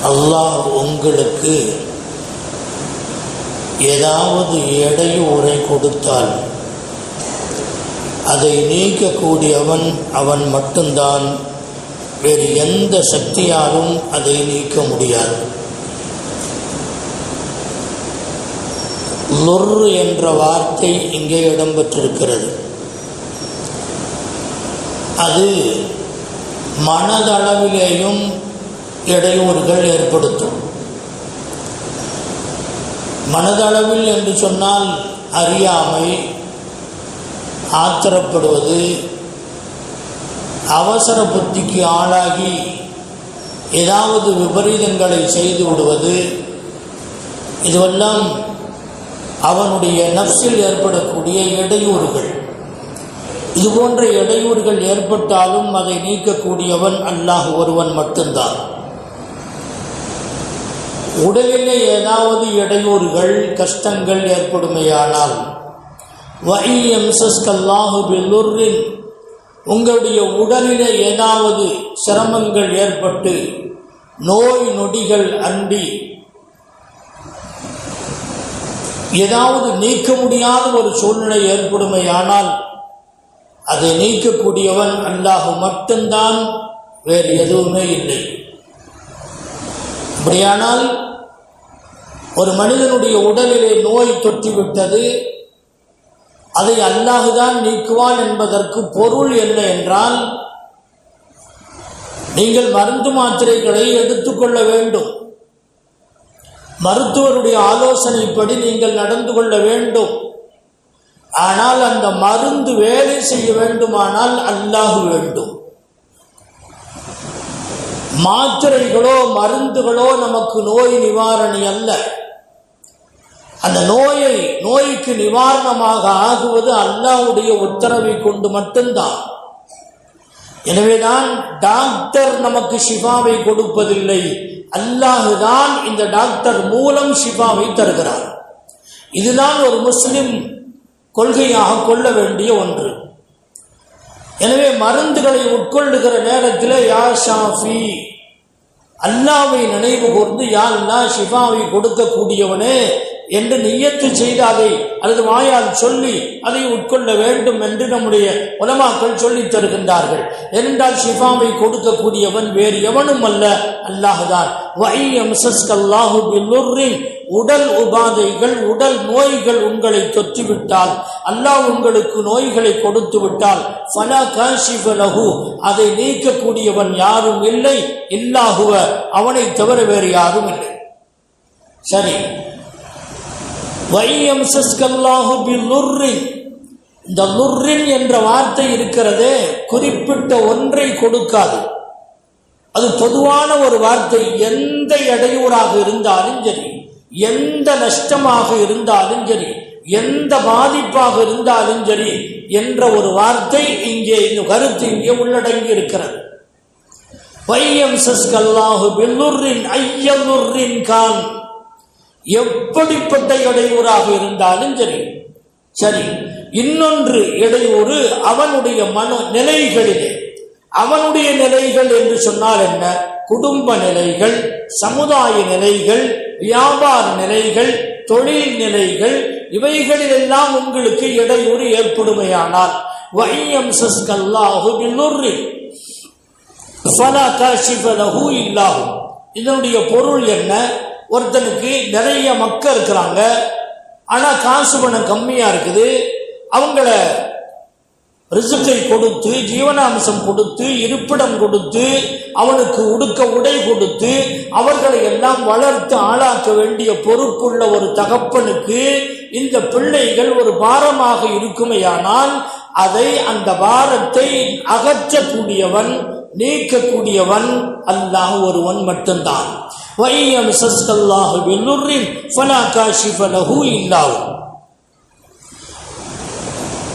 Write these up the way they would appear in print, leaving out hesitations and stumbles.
அல்லாஹ் உங்களுக்கு ஏதாவது இடையூறை கொடுத்தால் அதை நீக்கக்கூடியவன் அவன் மட்டும்தான். வேறு எந்த சக்தியாலும் அதை நீக்க முடியாது. லுர் என்ற வார்த்தை இங்கே இடம்பெற்றிருக்கிறது. அது மனதளவிலேயும் இடையூறுகள் ஏற்படுத்தும். மனதளவில் என்று சொன்னால் அறியாமை, ஆத்திரப்படுவது, அவசர புத்திக்கு ஆளாகி ஏதாவது விபரீதங்களை செய்து விடுவது, இதுவெல்லாம் அவனுடைய நஃப்ஸில் ஏற்படக்கூடிய இடையூறுகள். இதுபோன்ற இடையூறுகள் ஏற்பட்டாலும் அதை நீக்கக்கூடியவன் அல்லாஹ் ஒருவன் மட்டும்தான். உடலிலே ஏதாவது இடையூறுகள், கஷ்டங்கள் ஏற்படுமையானால் உங்களுடைய உடலிலே ஏதாவது சிரமங்கள் ஏற்பட்டு நோய் நொடிகள் அண்டி ஏதாவது நீக்க முடியாத ஒரு சூழ்நிலை ஏற்படுமையானால் அதை நீக்கக்கூடியவன் அல்லாஹ் மட்டும்தான், வேறு எதுவுமே இல்லை. அப்படியானால் ஒரு மனிதனுடைய உடலிலே நோய் தொற்றிவிட்டது, அதை அல்லாஹுதான் நீக்குவான் என்பதற்கு பொருள் என்ன என்றால், நீங்கள் மருந்து மாத்திரைகளை எடுத்துக்கொள்ள வேண்டும். மருத்துவருடைய ஆலோசனைப்படி நீங்கள் நடந்து கொள்ள வேண்டும். ஆனால் அந்த மருந்து வேலை செய்ய வேண்டுமானால் அல்லாஹ் வேண்டும். மாத்திரைகளோ மருந்துகளோ நமக்கு நோய் நிவாரணி அல்ல. அந்த நோய்க்கு நிவாரணமாக ஆகுவது அல்லாஹ்வுடைய உத்தரவை கொண்டு மட்டும்தான். எனவேதான் டாக்டர் நமக்கு ஷிஃபாவை கொடுப்பதில்லை, அல்லாஹுதான் இந்த டாக்டர் மூலம் ஷிஃபாவை தருகிறார். இதுதான் ஒரு முஸ்லிம் கொள்கையாக கொள்ள வேண்டிய ஒன்று. எனவே மருந்துகளை உட்கொள்ளுகிற நேரத்தில் யா ஷாஃபி, அல்லாஹ்வை நினைவு கூர்ந்து யா அல்லாஹ் ஷிஃபாவை கொடுக்கக்கூடியவனே என்று நியத்து செய்து அதை அல்லது வாயால் சொல்லி அதை உட்கொள்ள வேண்டும் என்று நம்முடைய உலமாக்கள் சொல்லித் தருகின்றார்கள். ஏனென்றால் ஷிஃபாவை கொடுக்கக்கூடியவன் வேறு எவனும் அல்ல, அல்லாஹுதான். உடல் உபாதைகள், உடல் நோய்கள் உங்களை தொற்றிவிட்டால், அல்லாஹ் உங்களுக்கு நோய்களை கொடுத்து விட்டால், ஃபலா காஷிஃப லஹு, அதை நீக்கக்கூடியவன் யாரும் இல்லை, இல்லாஹுவ, அவனை தவிர வேறு யாரும் இல்லை. சரி, இந்த லுர்ரின் என்ற வார்த்தை இருக்கிறதே, குறிப்பிட்ட ஒன்றை கொடுக்காது. அது பொதுவான ஒரு வார்த்தை. எந்த இடையூறாக இருந்தாலும் சரி, எந்த நஷ்டமாக இருந்தாலும் சரி, எந்த பாதிப்பாக இருந்தாலும் சரி என்ற ஒரு வார்த்தை இங்கே, இந்த கருத்து இங்கே உள்ளடங்கி இருக்கிறது. எப்படிப்பட்ட இடையூறாக இருந்தாலும் சரி. சரி, இன்னொன்று இடையூறு அவனுடைய மன நிலைகளிலே. அவனுடைய நிலைகள் என்று சொன்னால் என்ன? குடும்ப நிலைகள், சமுதாய நிலைகள், வியாபார நிலைகள், தொழில் நிலைகள், இவைகளிலெல்லாம் உங்களுக்கு இடையூறு ஏற்படுமையானால் இதனுடைய பொருள் என்ன? ஒருத்தனுக்கு நிறைய மக்கள் இருக்கிறாங்க, ஆனா காசு பணம் கம்மியா இருக்குது. அவங்கள ரிசுக்கை கொடுத்து, ஜீவனாம்சம் கொடுத்து, இருப்பிடம் கொடுத்து, அவனுக்கு உடுக்க உடை கொடுத்து, அவர்களை எல்லாம் வளர்த்து ஆளாக்க வேண்டிய பொறுப்புள்ள ஒரு தகப்பனுக்கு இந்த பிள்ளைகள் ஒரு பாரமாக இருக்குமையானால் அதை, அந்த பாரத்தை அகற்றக்கூடியவன், நீக்கக்கூடியவன் அல்லாஹ் ஒருவன் மட்டும்தான்.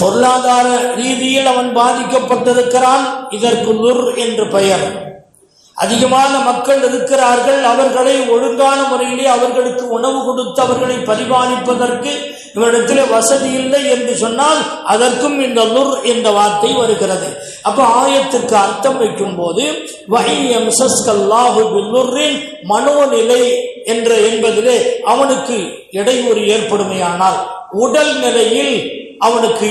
பொருளாதார ரீதியில் அவன் பாதிக்கப்பட்டிருக்கிறான், இதற்கு லுர் என்று பெயர். அதிகமான மக்கள் இருக்கிறார்கள், அவர்களை ஒழுங்கான முறையிலே அவர்களுக்கு உணவு கொடுத்து அவர்களை பரிபாலிப்பதற்கு இவரிடத்தில் வசதி இல்லை என்று சொன்னால் அதற்கும் இந்த லுர் என்ற வார்த்தை வருகிறது. அப்ப ஆயத்திற்கு அர்த்தம் வைக்கும் போது மனோநிலை என்பதிலே அவனுக்கு இடையூறு ஏற்படுமையானால், உடல் நிலையில் அவனுக்கு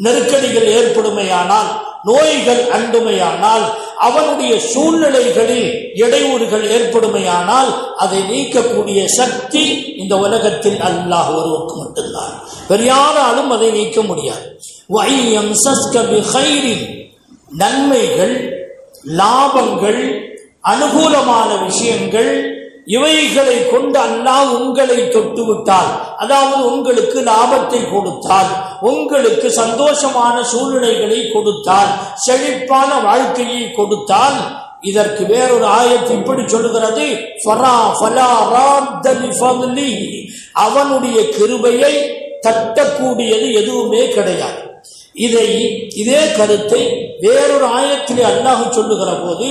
நெருக்கடிகள் ஏற்படுமையானால், நோய்கள் அண்டுமையானால், அவனுடைய சூழ்நிலைகளில் இடையூறுகள் ஏற்படுமையானால் அதை நீக்கக்கூடிய சக்தி இந்த உலகத்தில் அல்லாஹ் ஒருவருக்கு மட்டும்தான். வேறு யாராலும் அதை நீக்க முடியாது. நன்மைகள், லாபங்கள், அனுகூலமான விஷயங்கள் இவைகளை கொண்டு அல்லாஹ் உங்களை தொட்டுவிட்டால், அதாவது உங்களுக்கு லாபத்தை கொடுத்தால், உங்களுக்கு சந்தோஷமான சூழ்நிலைகளை கொடுத்தால், செழிப்பான வாழ்க்கையை கொடுத்தால், இதற்கு வேறொரு ஆயத்து இப்படி சொல்லுகிறது, அவனுடைய கிருபையை தட்டக்கூடியது எதுவுமே கிடையாது. இதே கருத்தை வேறொரு ஆயத்திலே அல்லாஹ் சொல்லுகிற போது,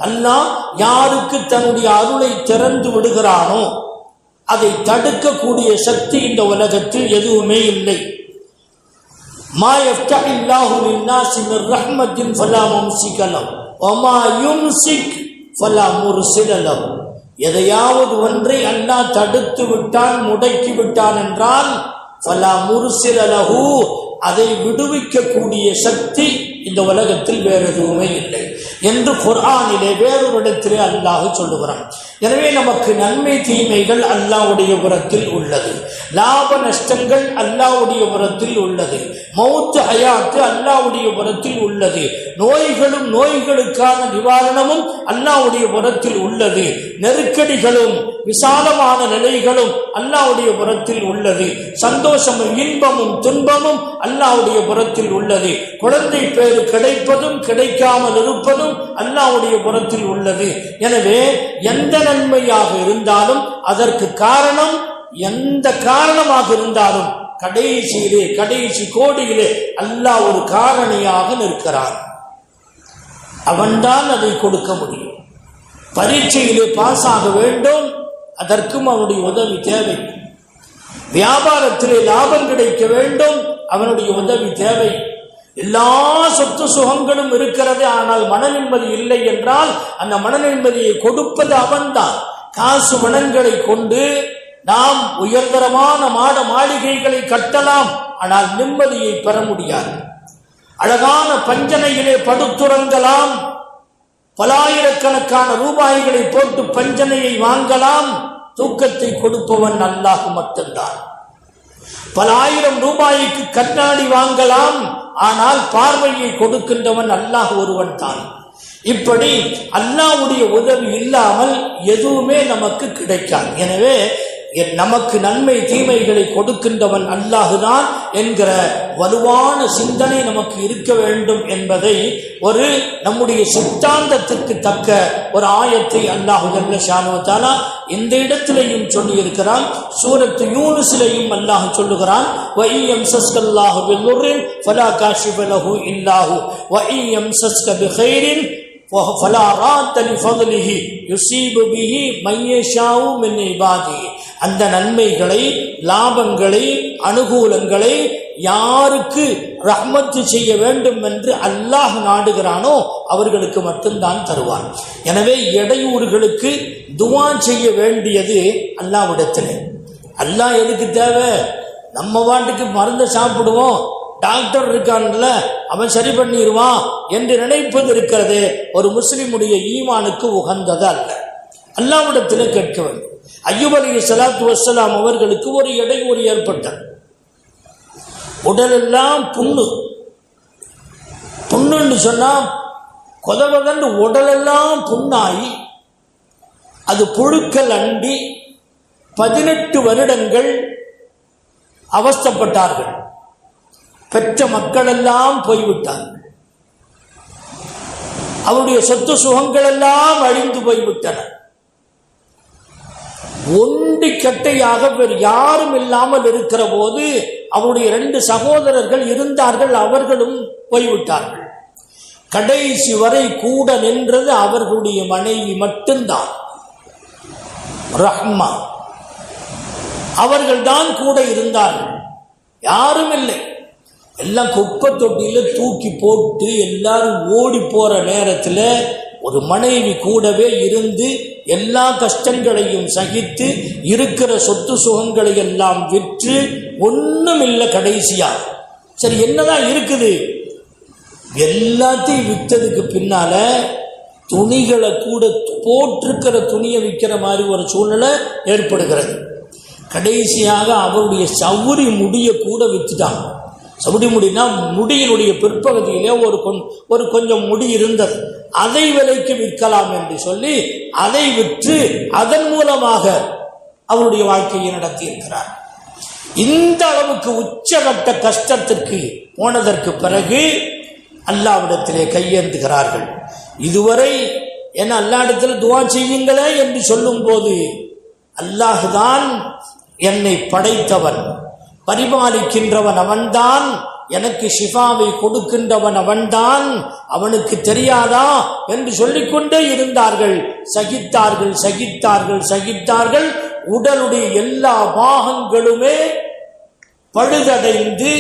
அல்லாஹ் யாருக்கு தன்னுடைய அருளை திறந்து விடுகிறானோ அதை தடுக்கக்கூடிய சக்தி இந்த உலகத்தில் எதுவுமே இல்லை. எதையாவது ஒன்றை அல்லாஹ் தடுத்து விட்டான், முடக்கி விட்டான் என்றால் ஃபலா முர்சில லஹு, அதை விடுவிக்கக்கூடிய சக்தி இந்த உலகத்தில் வேறு எதுவுமே இல்லை என்று குர்ஆனிலே வேறொரு இடத்திலே அல்லாஹ் சொல்லுகிறான். எனவே நமக்கு நன்மை தீமைகள் அல்லாஹ்வுடைய புறத்தில் உள்ளது, லாப நஷ்டங்கள் அல்லாஹ்வுடைய புறத்தில் உள்ளது, மௌத் ஹயாத்து அல்லாஹ்வுடைய புறத்தில் உள்ளது, நோய்களும் நோய்களுக்கான நிவாரணமும் அல்லாஹ்வுடைய புறத்தில் உள்ளது, நெருக்கடிகளும் விசாலமான நிலைகளும் அல்லாஹ்வுடைய புறத்தில் உள்ளது, சந்தோஷமும் இன்பமும் துன்பமும் அல்லாஹ்வுடைய புறத்தில் உள்ளது, குழந்தை பேறு கிடைப்பதும் கிடைக்காமல் இருப்பதும் அல்லாஹ்வுடைய புறத்தில் உள்ளது. எனவே எந்த நன்மையாக இருந்தாலும் அதற்கு காரணம், எந்த காரணமாக இருந்தாலும் கடைசி கோடியிலே அல்லாஹ் ஒரு காரணியாக நிற்கிறான். அவன்தான் அதை கொடுக்க முடியும். பரீட்சையிலே பாஸ் ஆக வேண்டும், அதற்கும் அவனுடைய உதவி தேவை. வியாபாரத்திலே லாபம் கிடைக்க வேண்டும், அவனுடைய உதவி தேவை. எல்லா சொத்து சுகங்களும் இருக்கிறது, ஆனால் மன நிம்மதி இல்லை என்றால் அந்த மன நிம்மதியை கொடுப்பது அவன்தான். காசு மனங்களை கொண்டு நாம் உயர்தரமான மாளிகைகளை கட்டலாம், ஆனால் நிம்மதியை பெற முடியாது. அழகான பஞ்சனையிலே படுத்துறங்கலாம், பலாயிரக்கணக்கான ரூபாய்களை போட்டு பஞ்சனையை வாங்கலாம், தூக்கத்தை கொடுப்பவன் அல்லாஹ் மட்டும்தான். பல ஆயிரம் ரூபாய்க்கு கண்ணாடி வாங்கலாம், ஆனால் பார்வையை கொடுக்கின்றவன் அல்லாஹ் ஒருவன் தான். இப்படி அல்லாஹ்வுடைய உதவி இல்லாமல் எதுவுமே நமக்கு கிடைக்காது. எனவே நமக்கு நன்மை தீமைகளை கொடுக்கின்றவன் அல்லாஹுதான் என்கிற வலுவான சிந்தனை நமக்கு இருக்க வேண்டும் என்பதை ஒரு நம்முடைய சித்தாந்தத்திற்கு தக்க ஒரு ஆயத்தை அல்லாஹ் ஜல்ல ஷானஹு தஆலா இந்த இடத்திலேயும் சொல்லி இருக்கிறான். சூரத்து யூனுஸிலேயும் அல்லாஹ் சொல்லுகிறான், வஇயம்ஸஸ்கல்லாஹு பில்லுர்ரின் ஃபலா காஷிஃப லஹு இல்லாஹு வஇயம்ஸஸ்க பிகைரின் ஃபலா ராத்த லிஃபத்லிஹி யுஸீபு பிஹி மய்யஷாஉ மின் இபாதிஹி. அந்த நன்மைகளை, லாபங்களை, அனுகூலங்களை யாருக்கு ரஹ்மத்து செய்ய வேண்டும் என்று அல்லாஹ் நாடுகிறானோ அவர்களுக்கு மட்டும்தான் தருவான். எனவே இடையூறுகளுக்கு துஆ செய்ய வேண்டியது அல்லாஹ்விடத்தில். அல்லாஹ் எதுக்கு தேவை? நம்ம வாட்டுக்கு மருந்து சாப்பிடுவோம், டாக்டர் இருக்கான்ல அவன் சரி பண்ணிடுவான் என்று நினைப்பது இருக்கிறது, ஒரு முஸ்லிமுடைய ஈமானுக்கு உகந்தது அல்ல. அல்லாஹ்விடத்தில் கேட்க வேண்டும். அய்யூப் அலைஹிஸ்ஸலாத்து வஸ்ஸலாம் அவர்களுக்கு ஒரு இடையூறு ஏற்பட்டது. உடலெல்லாம் புண்ணுன்னு சொன்னா கொதவதன்று உடலெல்லாம் புண்ணாகி அது புழுக்கள் அண்டி 18 வருடங்கள் அவஸ்தைப்பட்டார்கள். பெற்ற மக்கள் எல்லாம் போய்விட்டார்கள், அவருடைய சொத்து சுகங்கள் எல்லாம் அழிந்து போய்விட்டன. ஒண்டி கட்டையாக வேறு யாரும் இல்லாமல் இருக்கிற போது அவருடைய 2 சகோதரர்கள் இருந்தார்கள், அவர்களும் போய்விட்டார்கள். கடைசி வரை கூட நின்றது அவர்களுடைய மனைவி மட்டும்தான், ரஹ்மா. அவர்கள் தான் கூட இருந்தார்கள், யாரும் இல்லை. எல்லாம் குப்பை தொட்டியில தூக்கி போட்டு எல்லாரும் ஓடி போற நேரத்தில் ஒரு மனைவி கூடவே இருந்து எல்லா கஷ்டங்களையும் சகித்து இருக்கிற சொத்து சுகங்களை எல்லாம் விற்று ஒன்றும் இல்லை. கடைசியா சரி என்னதான் இருக்குது, எல்லாத்தையும் விற்றதுக்கு பின்னால துணிகளை கூட போட்டிருக்கிற துணியை விற்கிற மாதிரி ஒரு சூழ்நிலை ஏற்படுகிறது. கடைசியாக அவருடைய சவுரி முடியை கூட விற்றுட்டாங்க. சவுடி முடினா முடியினுடைய பிற்பகுதியிலே ஒரு கொஞ்சம் முடி இருந்தது, அதை விலைக்கு விற்கலாம் என்று சொல்லி அதை விற்று அதன் மூலமாக அவருடைய வாழ்க்கையை நடத்தி இருக்கிறார். இந்த அளவுக்கு உச்சகட்ட கஷ்டத்திற்கு போனதற்கு பிறகு அல்லாஹ்விடத்திலே கையேந்துகிறார்கள். இதுவரை என்ன அல்லாஹ்விடத்தில் துஆ செய்யுங்களே என்று சொல்லும் போது, அல்லாஹ்தான் என்னை படைத்தவன், பரிபாலிக்கின்றவன் அவன்தான், எனக்கு ஷிஃபாவை கொடுக்கின்றவன் அவன்தான், அவனுக்கு தெரியாதா என்று சொல்லிக்கொண்டே இருந்தார்கள். சகித்தார்கள் சகித்தார்கள் சகித்தார்கள். உடலுடைய எல்லா பாகங்களுமே பழுதடைந்து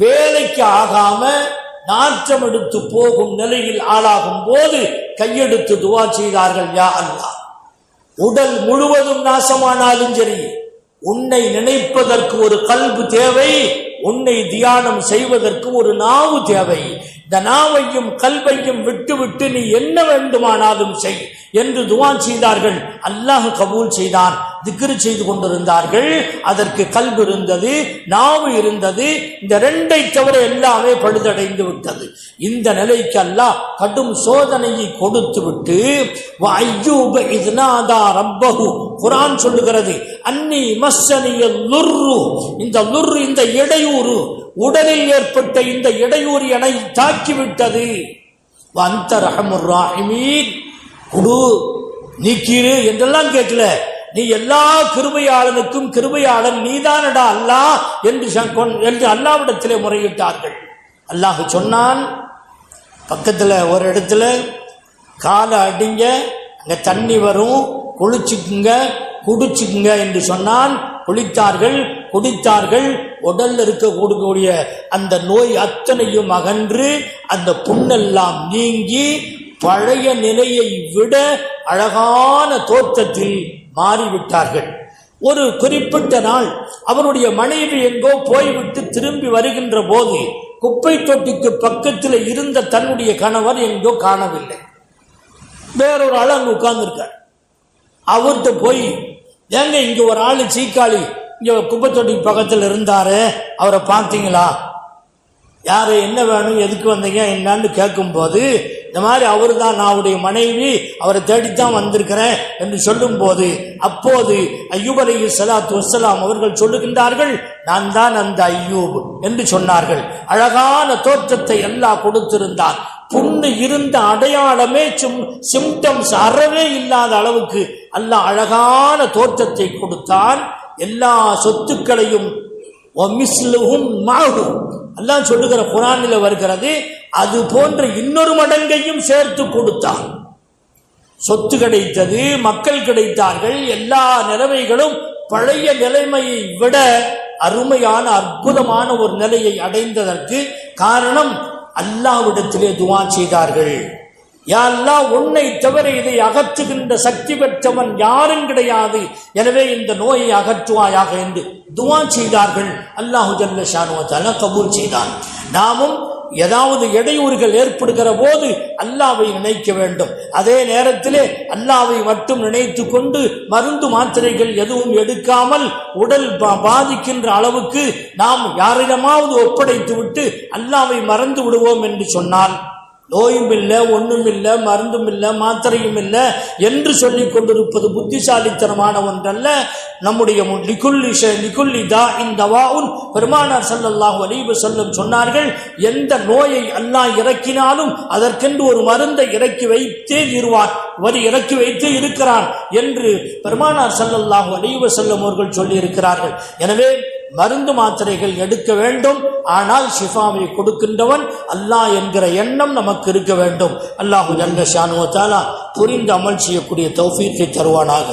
வேலைக்கு ஆகாம நாற்றம் எடுத்து போகும் நிலையில் ஆளாகும் போது கையெடுத்து துஆ செய்தார்கள், யா அல்லாஹ், உடல் முழுவதும் நாசமானாலும் சரி, உன்னை நினைப்பதற்கு ஒரு கல்பு தேவை, உன்னை தியானம் செய்வதற்கு ஒரு நாவு தேவை. இந்த நாவையும் கல்பையும் விட்டு விட்டு நீ என்ன வேண்டுமானாலும் செய் என்று துஆ செய்தார்கள். அல்லாஹ் கபூல் செய்தான். திக்ர் செய்து கொண்டிருந்தார்கள். அதற்கு கல்பு இருந்தது, நாவு இருந்தது. இந்த ரெண்டை தவிர எல்லாமே பழுதடைந்து விட்டது. இந்த நிலைக்கு அல்லாஹ் கடும் சோதனையை கொடுத்து விட்டு வஅய்யூப இத்நாதா ரப்பஹு, குர்ஆன் சொல்லுகிறது, அன்னி மஸ்ஸனியல் லுர்ரு, இந்த லுர்ரு இந்த இடையூறு, உடலில் ஏற்பட்ட இந்த இடையூறு என்னை தாக்கிவிட்டது. வஅன்த ரஹமுர் ராஹிமீன், குடு நீக்கிரு என்றெல்லாம் கேட்கல, நீ எல்லா கிருபையாளனுக்கும் கிருபையாளன் நீதானடா அல்லாஹ் என்று அல்லாஹ்விடத்திலே முறையிட்டார்கள். அல்லாஹ் சொன்னான், பக்கத்தில் ஒரு இடத்துல காலை அடிங்க, அங்கே தண்ணி வரும், குளிச்சுக்குங்க குடிச்சுக்குங்க என்று சொன்னான். குளித்தார்கள், குடித்தார்கள். உடல்ல இருக்கக்கூடிய அந்த நோய் அத்தனையும் அகன்று அந்த புண்ணெல்லாம் நீங்கி பழைய நிலையை விட அழகான தோற்றத்தில் மாறிவிட்டார்கள். ஒரு குறிப்பிட்ட நாள் அவருடைய மனைவி எங்கோ போய்விட்டு திரும்பி வருகின்ற போது குப்பை தொட்டிக்கு பக்கத்தில் இருந்த தன்னுடைய கணவர் எங்கோ காணவில்லை. வேறொரு ஆள் அங்கே உட்கார்ந்துருக்கார். அவர்கிட்ட போய், ஏங்க இங்க ஒரு ஆள் சீக்காளி இங்க குப்பை தொட்டிக்கு பக்கத்தில் இருந்தாரு, அவரை பார்த்தீங்களா? யாரு, என்ன வேணும், எதுக்கு வந்தீங்க என்னன்னு கேட்கும் போது, இந்த மாதிரி அவரு தான் நான் மனைவி, அவரை தேடித்தான் வந்திருக்கிறேன் என்று சொல்லும் போது, அப்போது அய்யூப் அலைஹிஸ்ஸலாத்து வஸ்ஸலாம் அவர்கள் சொல்லுகின்றார்கள், நான் தான் அந்த அய்யூப் என்று சொன்னார்கள். அழகான தோற்றத்தை எல்லாம் கொடுத்திருந்தார். புண்ணு இருந்த அடையாளமே சிம்டம்ஸ் அறவே இல்லாத அளவுக்கு அல்லாஹ் அழகான தோற்றத்தை கொடுத்தான். எல்லா சொத்துக்களையும் அல்லாஹ் சொல்லுகிற குர்ஆனில் வருகிறது, அது போன்ற இன்னொரு மடங்கையும் சேர்த்து கொடுத்தான். சொத்து கிடைத்தது, மக்கள் கிடைத்தார்கள், எல்லா நிலைமைகளும் பழைய நிலைமையை விட அருமையான அற்புதமான ஒரு நிலையை அடைந்ததற்கு காரணம் அல்லாஹ்விடத்திலே துஆ செய்தார்கள். யா அல்லாஹ், உன்னை தவிர இதை அகற்றுகின்ற சக்தி பெற்றவன் யாரும் கிடையாது, எனவே இந்த நோயை அகற்றுவாயாக என்று துஆ செய்தார்கள். அல்லாஹு ஜல்ல ஷானு வ தஆலா கபூல் செய்தான். நாமும் ஏதாவது இடையூறுகள் ஏற்படுகிற போது அல்லாஹ்வை நினைக்க வேண்டும். அதே நேரத்திலே அல்லாஹ்வை மட்டும் நினைத்து கொண்டு மருந்து மாத்திரைகள் எதுவும் எடுக்காமல் உடல் பாதிக்கின்ற அளவுக்கு நாம் யாரிடமாவது ஒப்படைத்து விட்டு அல்லாஹ்வை மறந்து விடுவோம் என்று சொன்னால், நோயும் இல்லை, ஒன்றும் இல்லை, மருந்தும் இல்லை, மாத்திரையும் இல்லை என்று சொல்லிக் கொண்டிருப்பது புத்திசாலித்தனமான ஒன்றல்ல. நம்முடைய லிகுல்லி தாஇன் தவாஉன், பெருமானார் ஸல்லல்லாஹு அலைஹி வஸல்லம் சொன்னார்கள், எந்த நோயை அல்லாஹ் இறக்கினாலும் அதற்கென்று ஒரு மருந்தை இறக்கி வைத்தே இருவான், இறக்கி வைத்தே இருக்கிறான் என்று பெருமானார் ஸல்லல்லாஹு அலைஹி வஸல்லம் அவர்கள் சொல்லி இருக்கிறார்கள். எனவே மருந்து மாத்திரைகள் எடுக்க வேண்டும். ஆனால் ஷிஃபாவை கொடுக்கின்றவன் அல்லாஹ் என்கிற எண்ணம் நமக்கு இருக்க வேண்டும். அல்லாஹு ஜல்ல ஷானு வ தஆலா புரிந்து அமல் செய்யக்கூடிய தௌஃபீக்கை தருவானாக.